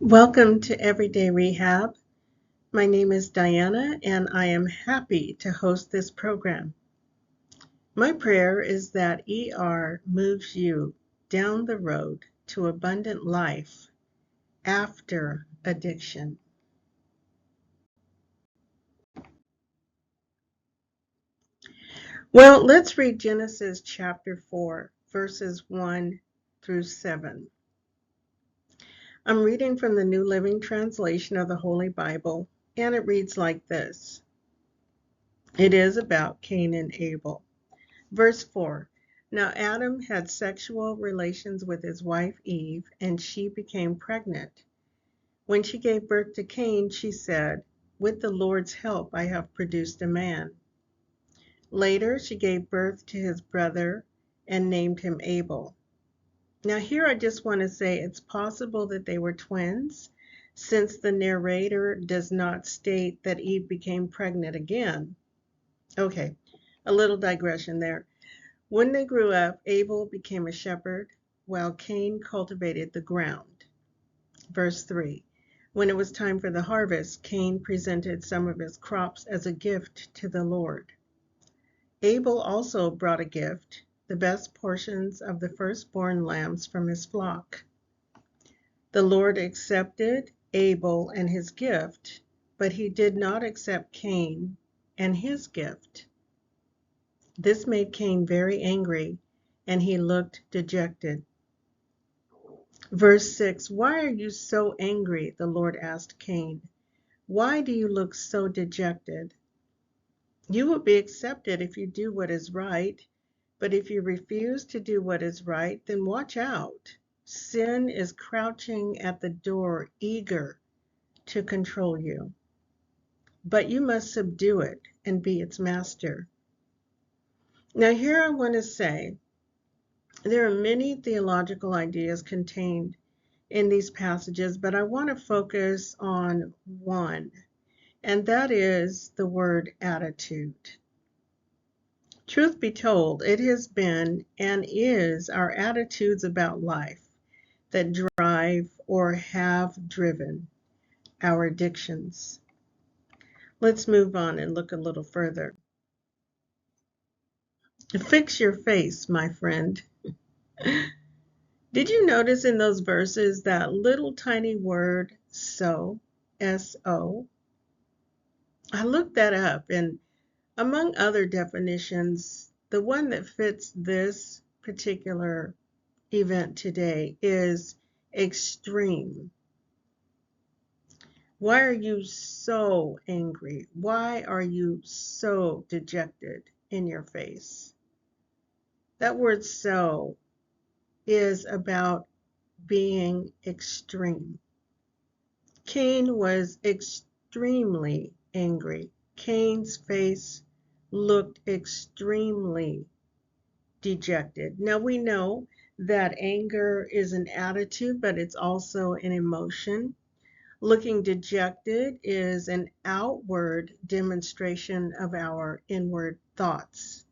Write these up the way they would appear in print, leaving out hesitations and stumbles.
Welcome to Everyday Rehab. My name is Diana, and I am happy to host this program. My prayer is that ER moves you down the road to abundant life after addiction. Well, let's read Genesis chapter 4, verses 1 through 7. I'm reading from the New Living Translation of the Holy Bible, and it reads like this. It is about Cain and Abel. Verse 4. Now Adam had sexual relations with his wife Eve, and she became pregnant. When she gave birth to Cain, she said, "With the Lord's help, I have produced a man." Later, she gave birth to his brother and named him Abel. Now here I just want to say it's possible that they were twins, since the narrator does not state that Eve became pregnant again. Okay, a little digression there. When they grew up, Abel became a shepherd, while Cain cultivated the ground. Verse 3. When it was time for the harvest, Cain presented some of his crops as a gift to the Lord. Abel also brought a gift, the best portions of the firstborn lambs from his flock. The Lord accepted Abel and his gift, but he did not accept Cain and his gift. This made Cain very angry, and he looked dejected. Verse 6, "Why are you so angry?" the Lord asked Cain. "Why do you look so dejected? You will be accepted if you do what is right, but if you refuse to do what is right, then watch out. Sin is crouching at the door, eager to control you. But you must subdue it and be its master." Now here I want to say, there are many theological ideas contained in these passages, but I want to focus on one, and that is the word attitude. Truth be told, it has been and is our attitudes about life that drive or have driven our addictions. Let's move on and look a little further. Fix your face, my friend. Did you notice in those verses that little tiny word so, S-O? I looked that up, and among other definitions, the one that fits this particular event today is extreme. Why are you so angry? Why are you so dejected in your face? That word so is about being extreme. Cain was extremely angry. Cain's face looked extremely dejected. Now we know that anger is an attitude, but it's also an emotion. Looking dejected is an outward demonstration of our inward thoughts.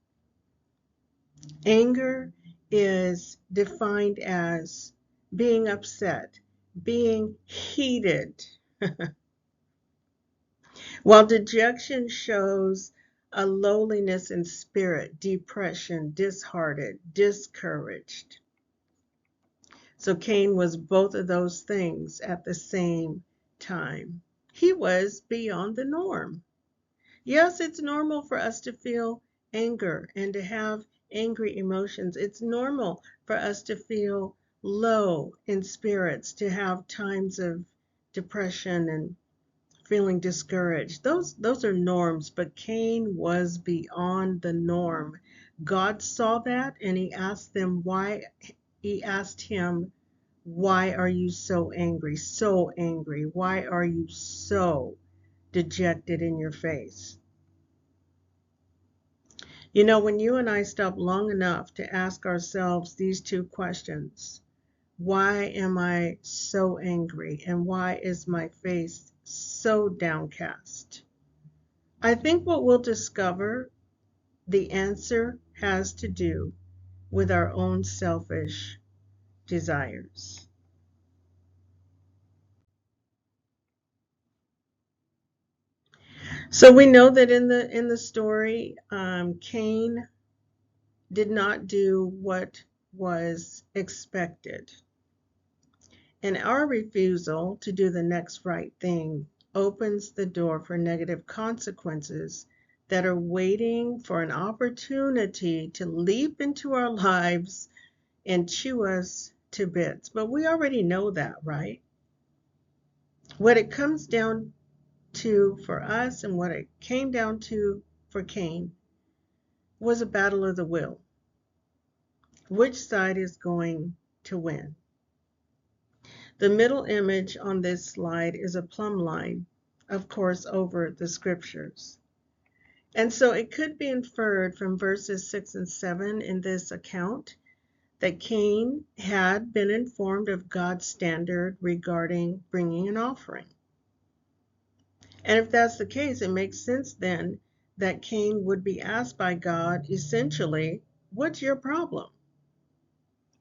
Anger is defined as being upset, being heated, while dejection shows a lowliness in spirit, depression, disheartened, discouraged. So Cain was both of those things at the same time. He was beyond the norm. Yes, it's normal for us to feel anger and to have angry emotions. It's normal for us to feel low in spirits, to have times of depression and feeling discouraged. Those are norms, but Cain was beyond the norm. God saw that, and he asked him, "Why are you so angry? So angry? Why are you so dejected in your face?" You know, when you and I stop long enough to ask ourselves these two questions, why am I so angry, and why is my face so downcast? I think what we'll discover, the answer has to do with our own selfish desires. So we know that in the story, Cain did not do what was expected. And our refusal to do the next right thing opens the door for negative consequences that are waiting for an opportunity to leap into our lives and chew us to bits. But we already know that, right? What it comes down to for us and what it came down to for Cain was a battle of the will. Which side is going to win? The middle image on this slide is a plumb line, of course, over the scriptures. And so it could be inferred from verses 6 and 7 in this account that Cain had been informed of God's standard regarding bringing an offering. And if that's the case, it makes sense then that Cain would be asked by God, essentially, what's your problem?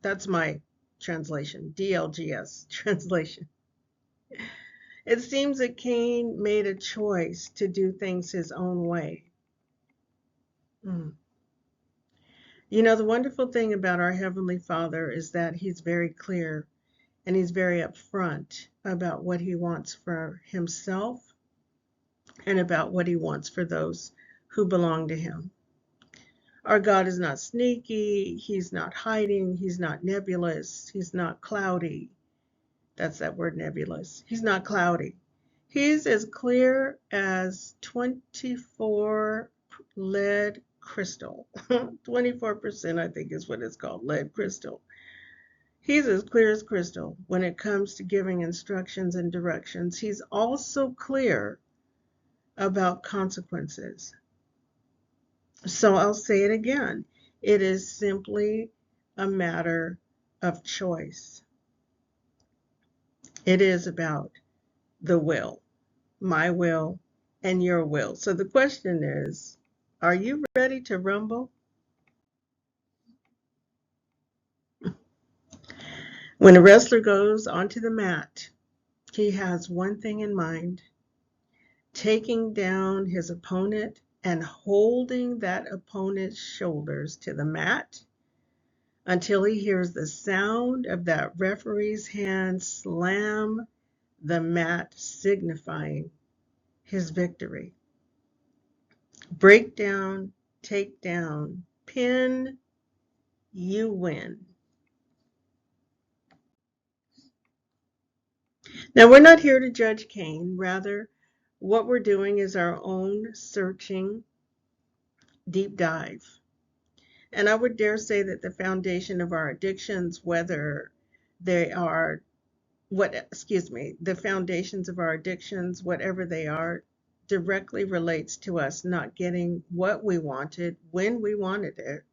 That's my translation, DLGS translation. It seems that Cain made a choice to do things his own way. You know, the wonderful thing about our Heavenly Father is that He's very clear and He's very upfront about what He wants for Himself and about what He wants for those who belong to Him. Our God is not sneaky, He's not hiding, He's not nebulous, He's not cloudy. That's that word, nebulous. He's not cloudy. He's as clear as 24 lead crystal. 24%, I think, is what it's called, lead crystal. He's as clear as crystal when it comes to giving instructions and directions. He's also clear about consequences. So I'll say it again. It is simply a matter of choice. It is about the will, my will, and your will. So the question is, are you ready to rumble? When a wrestler goes onto the mat, he has one thing in mind: taking down his opponent and holding that opponent's shoulders to the mat until he hears the sound of that referee's hand slam the mat, signifying his victory. Break down, take down, pin, you win. Now, we're not here to judge Cain. Rather, what we're doing is our own searching deep dive. And I would dare say that the foundation of our addictions, whether they are the foundations of our addictions, whatever they are, directly relates to us not getting what we wanted when we wanted it,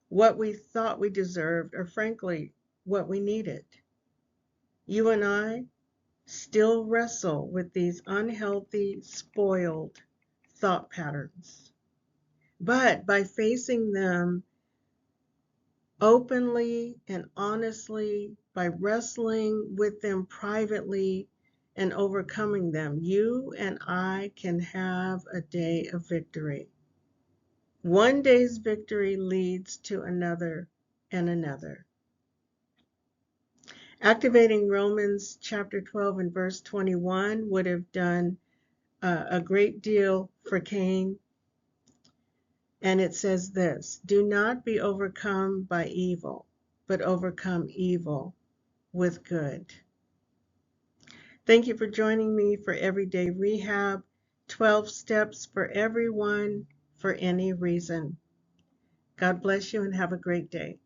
what we thought we deserved, or frankly, what we needed. You and I still wrestle with these unhealthy, spoiled thought patterns. But by facing them openly and honestly, by wrestling with them privately and overcoming them, you and I can have a day of victory. One day's victory leads to another and another. Activating Romans chapter 12 and verse 21 would have done a great deal for Cain. And it says this: do not be overcome by evil, but overcome evil with good. Thank you for joining me for Everyday Rehab, 12 steps for everyone, for any reason. God bless you and have a great day.